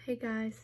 Hey guys.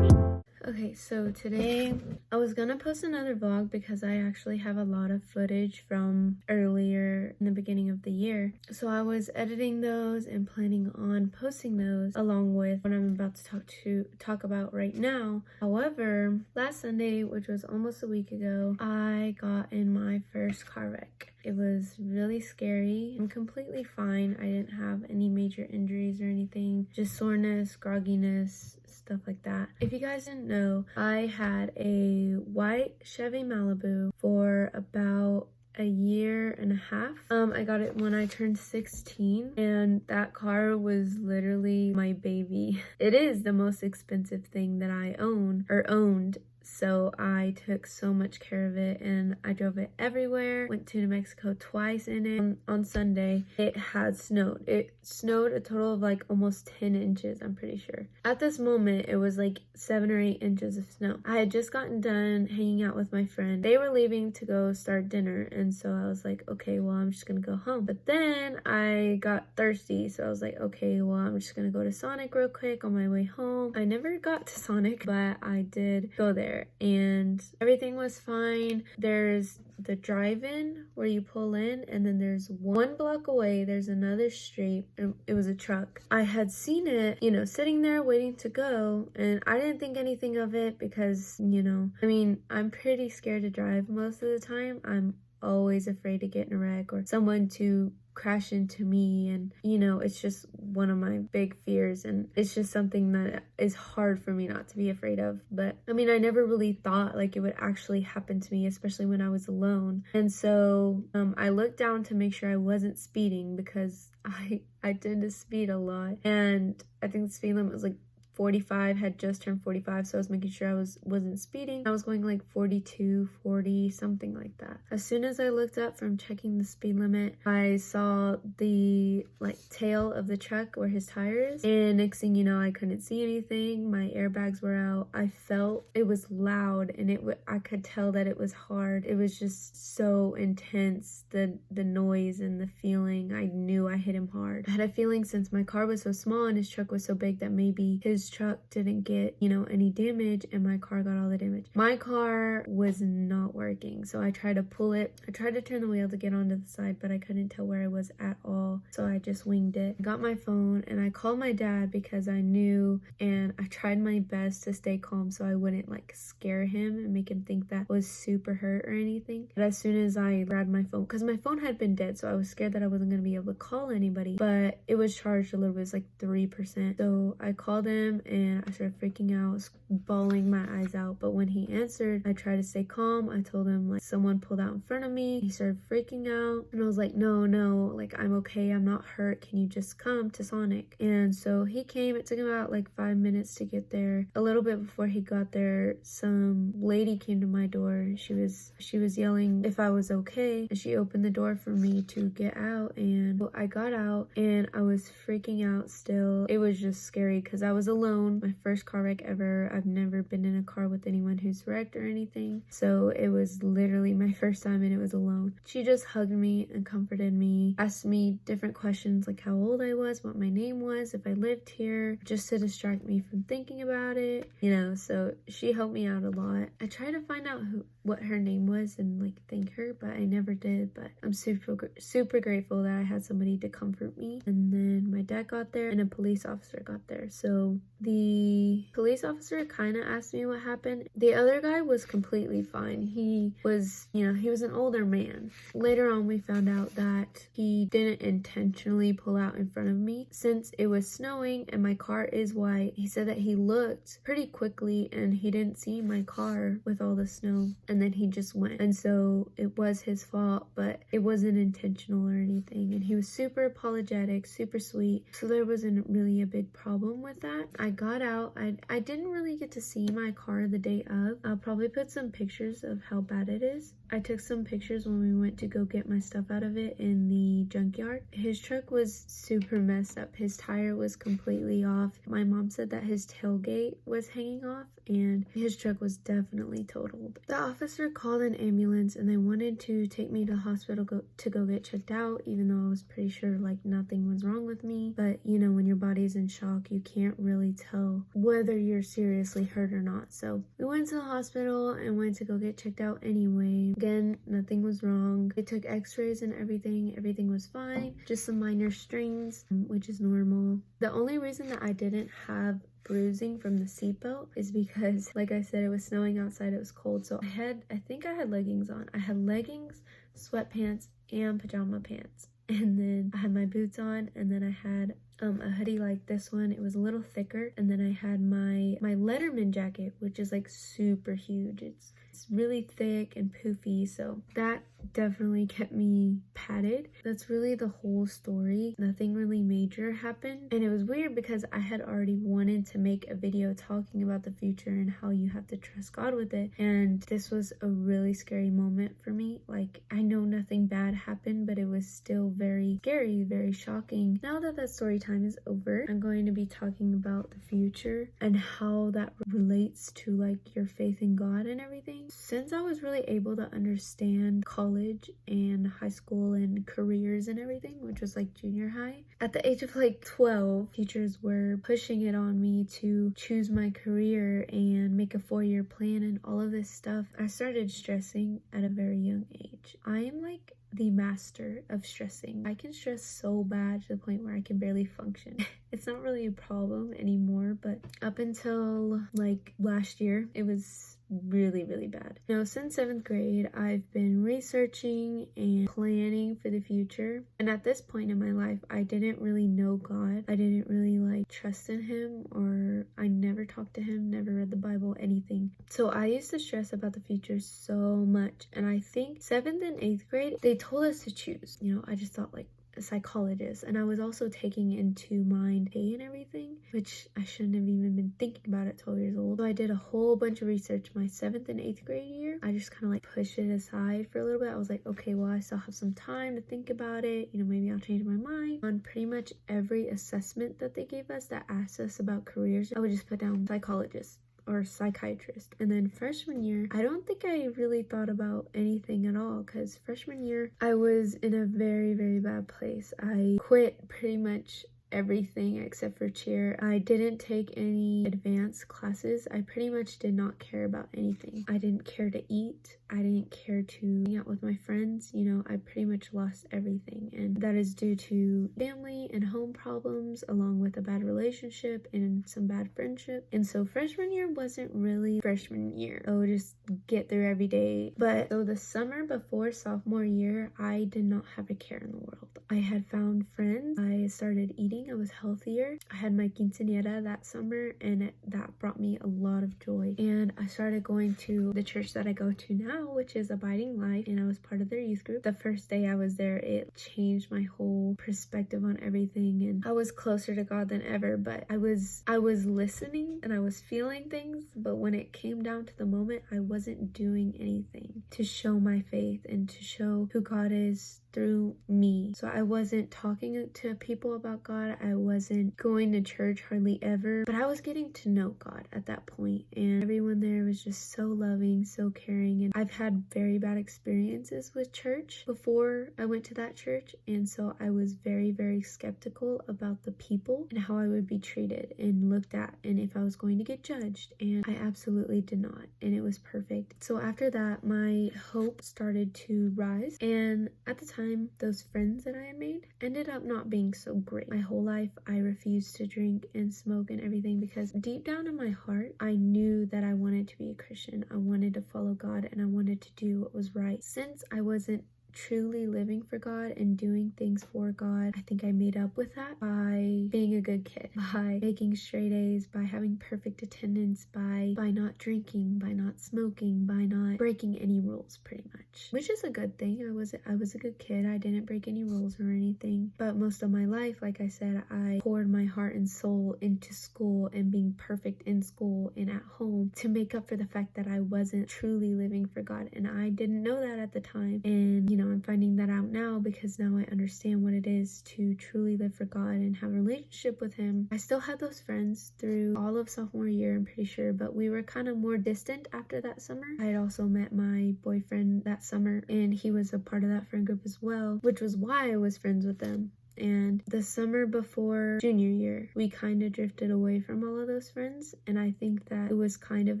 Okay, so today I was gonna post another vlog because I actually have a lot of footage from earlier in the beginning of the year. So I was editing those and planning on posting those along with what I'm about to talk about right now. However, last Sunday, which was almost a week ago, I got in my first car wreck. It was really scary. I'm completely fine. I didn't have any major injuries or anything, just soreness, grogginess, stuff like that. If you guys didn't know, I had a white Chevy Malibu for about a year and a half. I got it when I turned 16, and that car was literally my baby. It is the most expensive thing that I owned. So I took so much care of it and I drove it everywhere. Went to New Mexico twice in it. On Sunday, it had snowed. It snowed a total of like almost 10 inches, I'm pretty sure. At this moment, it was like 7 or 8 inches of snow. I had just gotten done hanging out with my friend. They were leaving to go start dinner, and so I was like, okay, well, I'm just gonna go home. But then I got thirsty, so I was like, okay, well, I'm just gonna go to Sonic real quick on my way home. I never got to Sonic, but I did go there and everything was fine. There's the drive-in where you pull in, and then there's one block away there's another street, and it was a truck. I had seen it, sitting there waiting to go, and I didn't think anything of it because, I'm pretty scared to drive most of the time. I'm always afraid to get in a wreck or someone to crash into me, and it's just one of my big fears, and it's just something that is hard for me not to be afraid of. But I never really thought like it would actually happen to me, especially when I was alone. And so I looked down to make sure I wasn't speeding because I tend to speed a lot, and I think the speed limit was like 45, had just turned 45, so I was making sure I wasn't speeding. I was going like 42, 40, something like that. As soon as I looked up from checking the speed limit, I saw the tail of the truck where his tire is, and next thing you know, I couldn't see anything. My airbags were out. I felt it was loud, and I could tell that it was hard. It was just so intense, the noise and the feeling. I knew I hit him hard. I had a feeling since my car was so small and his truck was so big that maybe his truck didn't get any damage and my car got all the damage. My car was not working, so I tried to pull it. I tried to turn the wheel to get onto the side, but I couldn't tell where I was at all, so I just winged it. I got my phone and I called my dad because I knew, and I tried my best to stay calm so I wouldn't scare him and make him think that I was super hurt or anything. But as soon as I grabbed my phone, because my phone had been dead, so I was scared that I wasn't going to be able to call anybody, but it was charged a little bit. It was like 3%. So I called him and I started freaking out, bawling my eyes out. But when he answered, I tried to stay calm. I told him someone pulled out in front of me. He started freaking out, and I was like, no, I'm okay, I'm not hurt, can you just come to Sonic? And so he came. It took him about 5 minutes to get there. A little bit before he got there, some lady came to my door. She was yelling if I was okay, and she opened the door for me to get out, and I got out and I was freaking out still. It was just scary because I was alone. My first car wreck ever. I've never been in a car with anyone who's wrecked or anything, so it was literally my first time, and it was alone. She just hugged me and comforted me, asked me different questions like how old I was, what my name was, if I lived here, just to distract me from thinking about it, so she helped me out a lot. I tried to find out what her name was and thank her, but I never did. But I'm super grateful that I had somebody to comfort me. And then my dad got there and a police officer got there. So the police officer kind of asked me what happened. The other guy was completely fine. He was an older man. Later on, we found out that he didn't intentionally pull out in front of me. Since it was snowing and my car is white, he said that he looked pretty quickly and he didn't see my car with all the snow, and then he just went. And so it was his fault, but it wasn't intentional or anything. And he was super apologetic, super sweet. So there wasn't really a big problem with that. I got out. I didn't really get to see my car the day of. I'll probably put some pictures of how bad it is. I took some pictures when we went to go get my stuff out of it in the junkyard. His truck was super messed up. His tire was completely off. My mom said that his tailgate was hanging off and his truck was definitely totaled. The officer called an ambulance and they wanted to take me to the hospital to go get checked out, even though I was pretty sure like nothing was wrong with me. But you know, when your body's in shock, you can't really tell whether you're seriously hurt or not. So we went to the hospital and went to go get checked out anyway. Again, nothing was wrong. They took x-rays and everything was fine, just some minor strings, which is normal. The only reason that I didn't have bruising from the seatbelt is because, like I said, it was snowing outside, it was cold, so I think I had leggings on. I had leggings, sweatpants, and pajama pants, and then I had my boots on, and then I had a hoodie like this one. It was a little thicker, and then I had my Letterman jacket, which is like super huge. It's really thick and poofy, so that definitely kept me padded. That's really the whole story. Nothing really major happened, and it was weird because I had already wanted to make a video talking about the future and how you have to trust God with it, and this was a really scary moment for me. Like, I know nothing bad happened, but it was still very scary, very shocking. Now that story time is over, I'm going to be talking about the future and how that relates to like your faith in God and everything. Since I was really able to understand college and high school and careers and everything, which was like junior high, at the age of like 12, teachers were pushing it on me to choose my career and make a 4-year plan and all of this stuff. I started stressing at a very young age. I am like the master of stressing. I can stress so bad to the point where I can barely function. It's not really a problem anymore, but up until like last year, it was really bad. Now, since 7th grade, I've been researching and planning for the future, and at this point in my life, I didn't really know God. I didn't really like trust in him, or I never talked to him, never read the Bible, anything. So I used to stress about the future so much, and I think 7th and 8th grade, they told us to choose. You know, I just thought like a psychologist, and I was also taking into mind pay and everything, which I shouldn't have even been thinking about at 12 years old. So I did a whole bunch of research my 7th and 8th grade year. I just kind of like pushed it aside for a little bit. I was like, okay, well, I still have some time to think about it, you know, maybe I'll change my mind. On pretty much every assessment that they gave us that asked us about careers, I would just put down psychologist or psychiatrist. And then freshman year, I don't think I really thought about anything at all, because freshman year I was in a very bad place. I quit pretty much everything except for cheer. I didn't take any advanced classes. I pretty much did not care about anything. I didn't care to eat. I didn't care to hang out with my friends. You know, I pretty much lost everything, and that is due to family and home problems, along with a bad relationship and some bad friendship. And so freshman year wasn't really freshman year. I would just get through every day. But so the summer before sophomore year, I did not have a care in the world. I had found friends. I started eating. I was healthier. I had my quinceañera that summer, and that brought me a lot of joy. And I started going to the church that I go to now, which is Abiding Life, and I was part of their youth group. The first day I was there, it changed my whole perspective on everything, and I was closer to God than ever. But I was listening and I was feeling things, but when it came down to the moment, I wasn't doing anything to show my faith and to show who God is through me. So I wasn't talking to people about God. I wasn't going to church hardly ever, but I was getting to know God at that point, and everyone there was just so loving, so caring. And I've had very bad experiences with church before I went to that church, and so I was very skeptical about the people and how I would be treated and looked at, and if I was going to get judged, and I absolutely did not, and it was perfect. So after that, my hope started to rise, and at the time, those friends that I had made ended up not being so great. My whole life, I refused to drink and smoke and everything because deep down in my heart, I knew that I wanted to be a Christian. I wanted to follow God, and I wanted to do what was right. Since I wasn't truly living for God and doing things for God, I think I made up with that by being a good kid, by making straight A's, by having perfect attendance, by not drinking, by not smoking, by not breaking any rules, pretty much. Which is a good thing. I was a good kid. I didn't break any rules or anything. But most of my life, like I said, I poured my heart and soul into school and being perfect in school and at home to make up for the fact that I wasn't truly living for God. And I didn't know that at the time. And, I'm finding that out now because now I understand what it is to truly live for God and have a relationship with Him. I still had those friends through all of sophomore year, I'm pretty sure, but we were kind of more distant after that summer. I had also met my boyfriend that summer, and he was a part of that friend group as well, which was why I was friends with them. And the summer before junior year, we kind of drifted away from all of those friends. And I think that it was kind of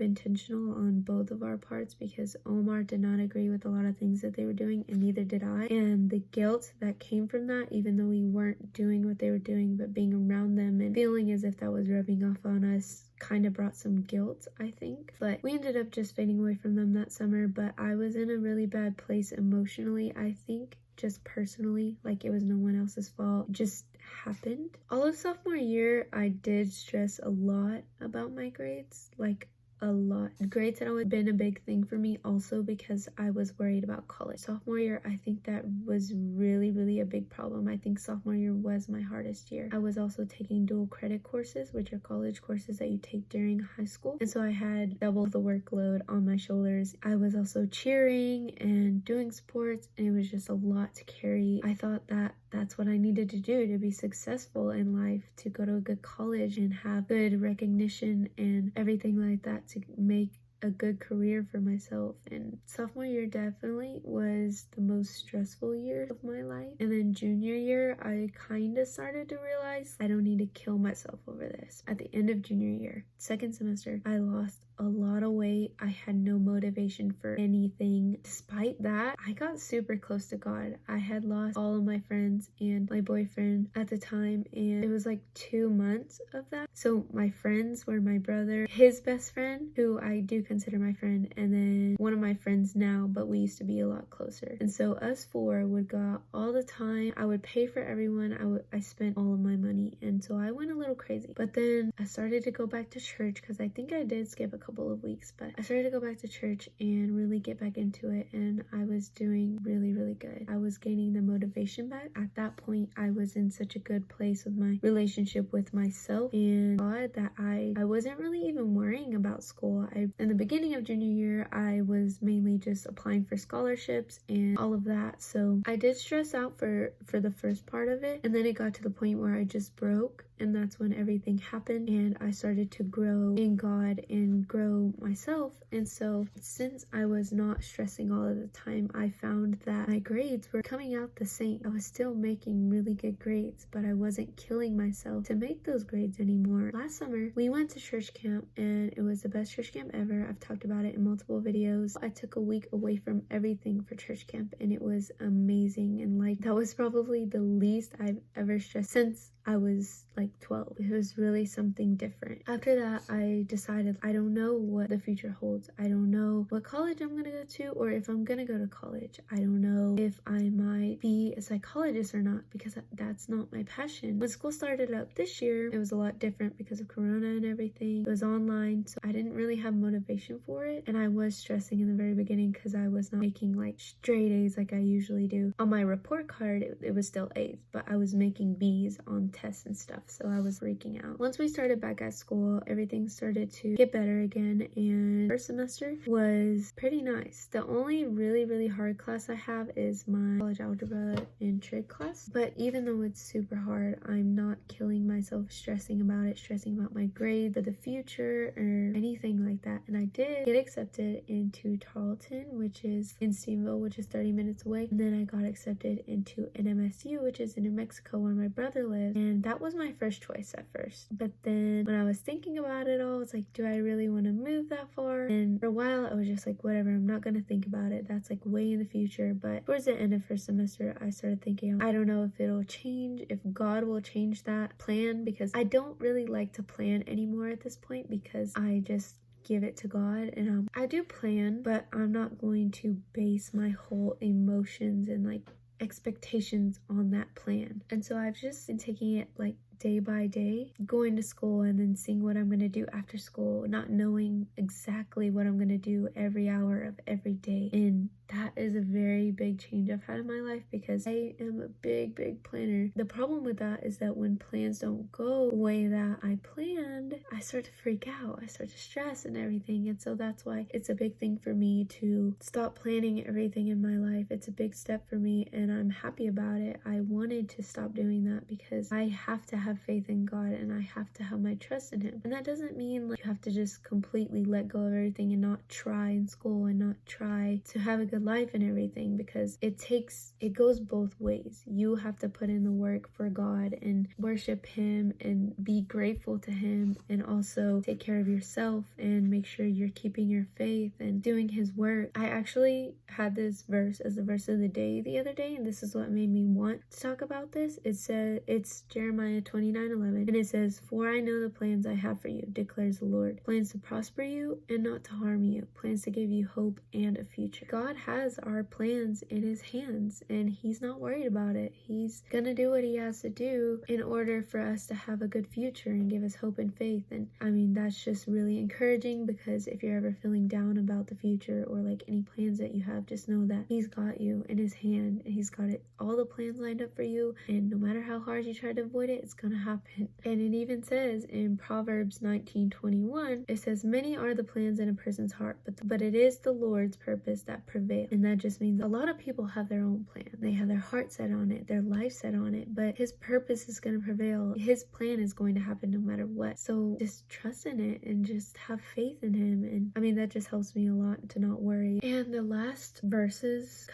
intentional on both of our parts because Omar did not agree with a lot of things that they were doing, and neither did I. And the guilt that came from that, even though we weren't doing what they were doing, but being around them and feeling as if that was rubbing off on us, kind of brought some guilt, I think. But we ended up just fading away from them that summer. But I was in a really bad place emotionally, I think. Just personally, like it was no one else's fault. It just happened. All of sophomore year, I did stress a lot about my grades, like a lot. Grades had always been a big thing for me also because I was worried about college. Sophomore year, I think that was really a big problem. I think sophomore year was my hardest year. I was also taking dual credit courses, which are college courses that you take during high school. And so I had double the workload on my shoulders. I was also cheering and doing sports, and it was just a lot to carry. I thought that that's what I needed to do to be successful in life, to go to a good college and have good recognition and everything like that, to make a good career for myself. And sophomore year definitely was the most stressful year of my life. And then junior year, I kind of started to realize I don't need to kill myself over this. At the end of junior year, second semester, I lost a lot of weight. I had no motivation for anything. Despite that, I got super close to God. I had lost all of my friends and my boyfriend at the time, and it was like 2 months of that. So my friends were my brother, his best friend, who I do consider my friend, and then one of my friends now, but we used to be a lot closer. And so us four would go out all the time. I would pay for everyone. I spent all of my money, and so I went a little crazy. But then I started to go back to church because I think I did skip a couple of weeks, but I started to go back to church and really get back into it, and I was doing really good. I was gaining the motivation back. At that point, I was in such a good place with my relationship with myself and God that I wasn't really even worrying about school. In the beginning of junior year, I was mainly just applying for scholarships and all of that, so I did stress out for the first part of it, and then it got to the point where I just broke. And that's when everything happened, and I started to grow in God and grow myself. And so since I was not stressing all of the time, I found that my grades were coming out the same. I was still making really good grades, but I wasn't killing myself to make those grades anymore. Last summer, we went to church camp, and it was the best church camp ever. I've talked about it in multiple videos. I took a week away from everything for church camp, and it was amazing. And like, that was probably the least I've ever stressed since I was like 12. It was really something different. After that, I decided I don't know what the future holds. I don't know what college I'm gonna go to, or if I'm gonna go to college. I don't know if I might be a psychologist or not, because that's not my passion. When school started up this year, it was a lot different because of Corona and everything. It was online, so I didn't really have motivation for it, and I was stressing in the very beginning because I was not making like straight A's like I usually do. On my report card, it was still A's, but I was making B's on tests and stuff, so I was freaking out. Once we started back at school, everything started to get better again, and first semester was pretty nice. The only really hard class I have is my college algebra and trig class, but even though it's super hard, I'm not killing myself stressing about it, stressing about my grade for the future or anything like that. And I did get accepted into Tarleton, which is in Stevensville, which is 30 minutes away, and then I got accepted into NMSU, which is in New Mexico, where my brother lives. And that was my first choice at first. But then when I was thinking about it all, it's like, do I really want to move that far? And for a while, I was just like, whatever, I'm not going to think about it. That's like way in the future. But towards the end of first semester, I started thinking, I don't know if it'll change, if God will change that plan, because I don't really like to plan anymore at this point, because I just give it to God. And I do plan, but I'm not going to base my whole emotions and like expectations on that plan. And so I've just been taking it like day by day, going to school and then seeing what I'm going to do after school, not knowing exactly what I'm going to do every hour of every day. And that is a very big change I've had in my life, because I am a big planner. The problem with that is that when plans don't go the way that I planned, I start to freak out. I start to stress and everything. And so that's why it's a big thing for me to stop planning everything in my life. It's a big step for me, and I'm happy about it. I wanted to stop doing that because I have to have faith in God, and I have to have my trust in Him. And that doesn't mean like you have to just completely let go of everything and not try in school and not try to have a good life and everything, because it goes both ways. You have to put in the work for God and worship Him and be grateful to Him, and also take care of yourself and make sure you're keeping your faith and doing His work. I actually had this verse as the verse of the day the other day, and this is what made me want to talk about this. It's Jeremiah 29:11, and it says, "For I know the plans I have for you, declares the Lord, plans to prosper you and not to harm you, plans to give you hope and a future." God has our plans in His hands, and He's not worried about it. He's gonna do what He has to do in order for us to have a good future and give us hope and faith. And I mean, that's just really encouraging, because if you're ever feeling down about the future or like any plans that you have, just know that He's got you in His hand, and He's got all the plans lined up for you, and no matter how hard you try to avoid it, it's gonna happen. And it even says in Proverbs 19:21, it says, "Many are the plans in a person's heart, but it is the Lord's purpose that prevails." And that just means a lot of people have their own plan. They have their heart set on it, their life set on it, but His purpose is going to prevail. His plan is going to happen no matter what. So just trust in it and just have faith in Him. And I mean, that just helps me a lot to not worry. And the last verses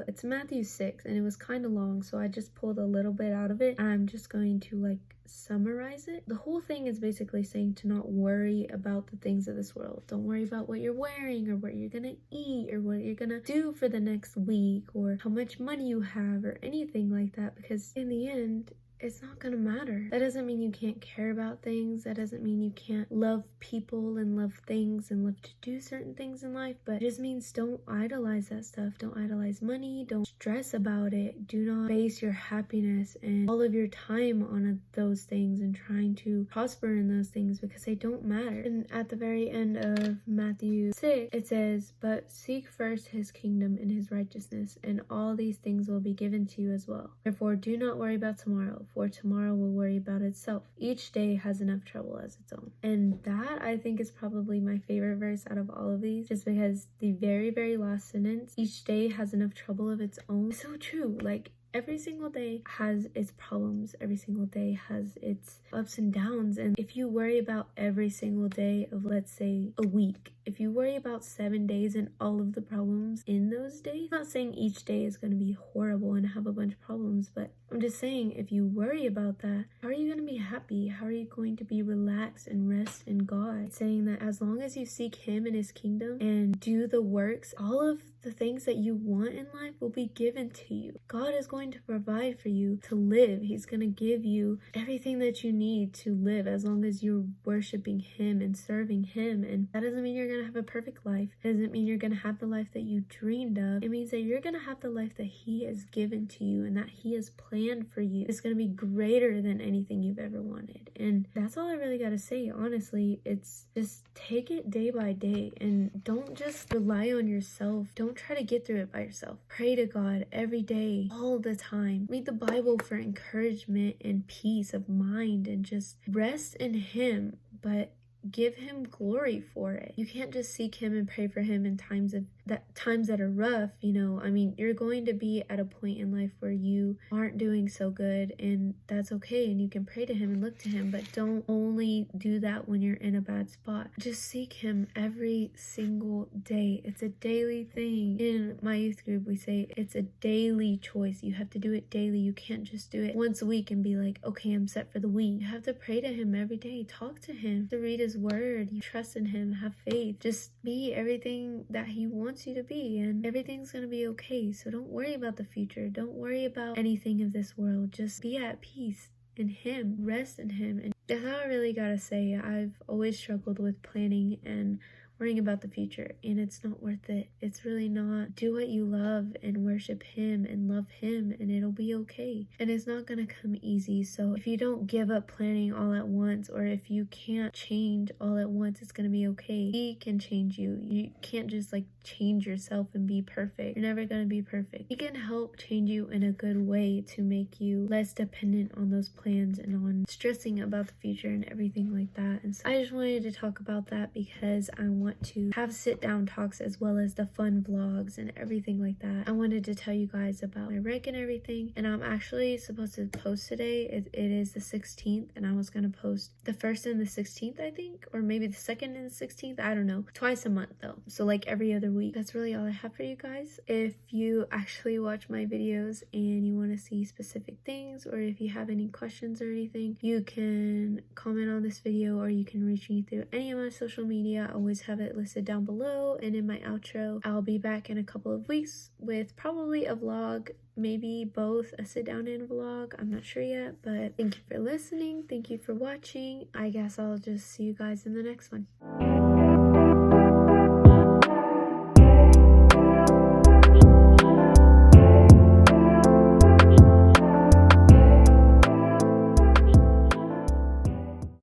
it's Matthew 6, and it was kind of long, so I just pulled a little bit out of it. I'm just going to like summarize it. The whole thing is basically saying to not worry about the things of this world. Don't worry about what you're wearing or what you're gonna eat or what you're gonna do for the next week or how much money you have or anything like that, because in the end, it's not gonna matter. That doesn't mean you can't care about things. That doesn't mean you can't love people and love things and love to do certain things in life, but it just means don't idolize that stuff. Don't idolize money. Don't stress about it. Do not base your happiness and all of your time on those things and trying to prosper in those things, because they don't matter. And at the very end of Matthew 6, it says, "But seek first His kingdom and His righteousness, and all these things will be given to you as well. Therefore, do not worry about tomorrow, for tomorrow will worry about itself. Each day has enough trouble as its own." And that, I think, is probably my favorite verse out of all of these, just because the very last sentence, "each day has enough trouble of its own," is so true. Like, every single day has its problems. Every single day has its ups and downs. And if you worry about every single day of, let's say, a week, if you worry about 7 days and all of the problems in those days, I'm not saying each day is going to be horrible and have a bunch of problems, but I'm just saying, if you worry about that, how are you going to be happy? How are you going to be relaxed and rest in God? It's saying that as long as you seek Him and His kingdom and do the works, all of the things that you want in life will be given to you. God is going to provide for you to live. He's going to give you everything that you need to live, as long as you're worshiping Him and serving Him. And that doesn't mean you're going to have a perfect life. It doesn't mean you're going to have the life that you dreamed of. It means that you're going to have the life that He has given to you and that He has planned for you. It's going to be greater than anything you've ever wanted. And that's all I really got to say, honestly. It's just take it day by day, and don't just rely on yourself. Don't try to get through it by yourself. Pray to God every day, all the time. Read the Bible for encouragement and peace of mind, and just rest in Him, but give Him glory for it. You can't just seek Him and pray for Him in times that are rough. I mean, you're going to be at a point in life where you aren't doing so good, and that's okay, and you can pray to Him and look to Him, but don't only do that when you're in a bad spot. Just seek Him every single day. It's a daily thing. In my youth group, we say it's a daily choice. You have to do it daily. You can't just do it once a week and be like, okay, I'm set for the week. You have to pray to Him every day. Talk to Him, to read His word. You trust in Him, have faith. Just be everything that He wants you to be, and everything's gonna be okay. So don't worry about the future. Don't worry about anything of this world. Just be at peace in Him, rest in Him, and That's all I really gotta say. I've always struggled with planning and worrying about the future, and it's not worth it. It's really not. Do what you love and worship Him and love Him, and it'll be okay. And it's not gonna come easy. So if you don't give up planning all at once, or if you can't change all at once, it's gonna be okay. He can change you. You can't just like change yourself and be perfect. You're never gonna be perfect. He can help change you in a good way to make you less dependent on those plans and on stressing about the future and everything like that. And so I just wanted to talk about that because I want to have sit down talks as well as the fun vlogs and everything like that. I wanted to tell you guys about my rec and everything, and I'm actually supposed to post today. It is the 16th, and I was gonna post the 1st and the 16th, I think, or maybe the 2nd and the 16th. I don't know. Twice a month though, so like every other week. That's really all I have for you guys. If you actually watch my videos and you want to see specific things, or if you have any questions or anything, you can comment on this video, or you can reach me through any of my social media. I always have it listed down below and in my outro. I'll be back in a couple of weeks with probably a vlog, maybe both, a sit down and vlog. I'm not sure yet, but thank you for listening. Thank you for watching. I guess I'll just see you guys in the next one.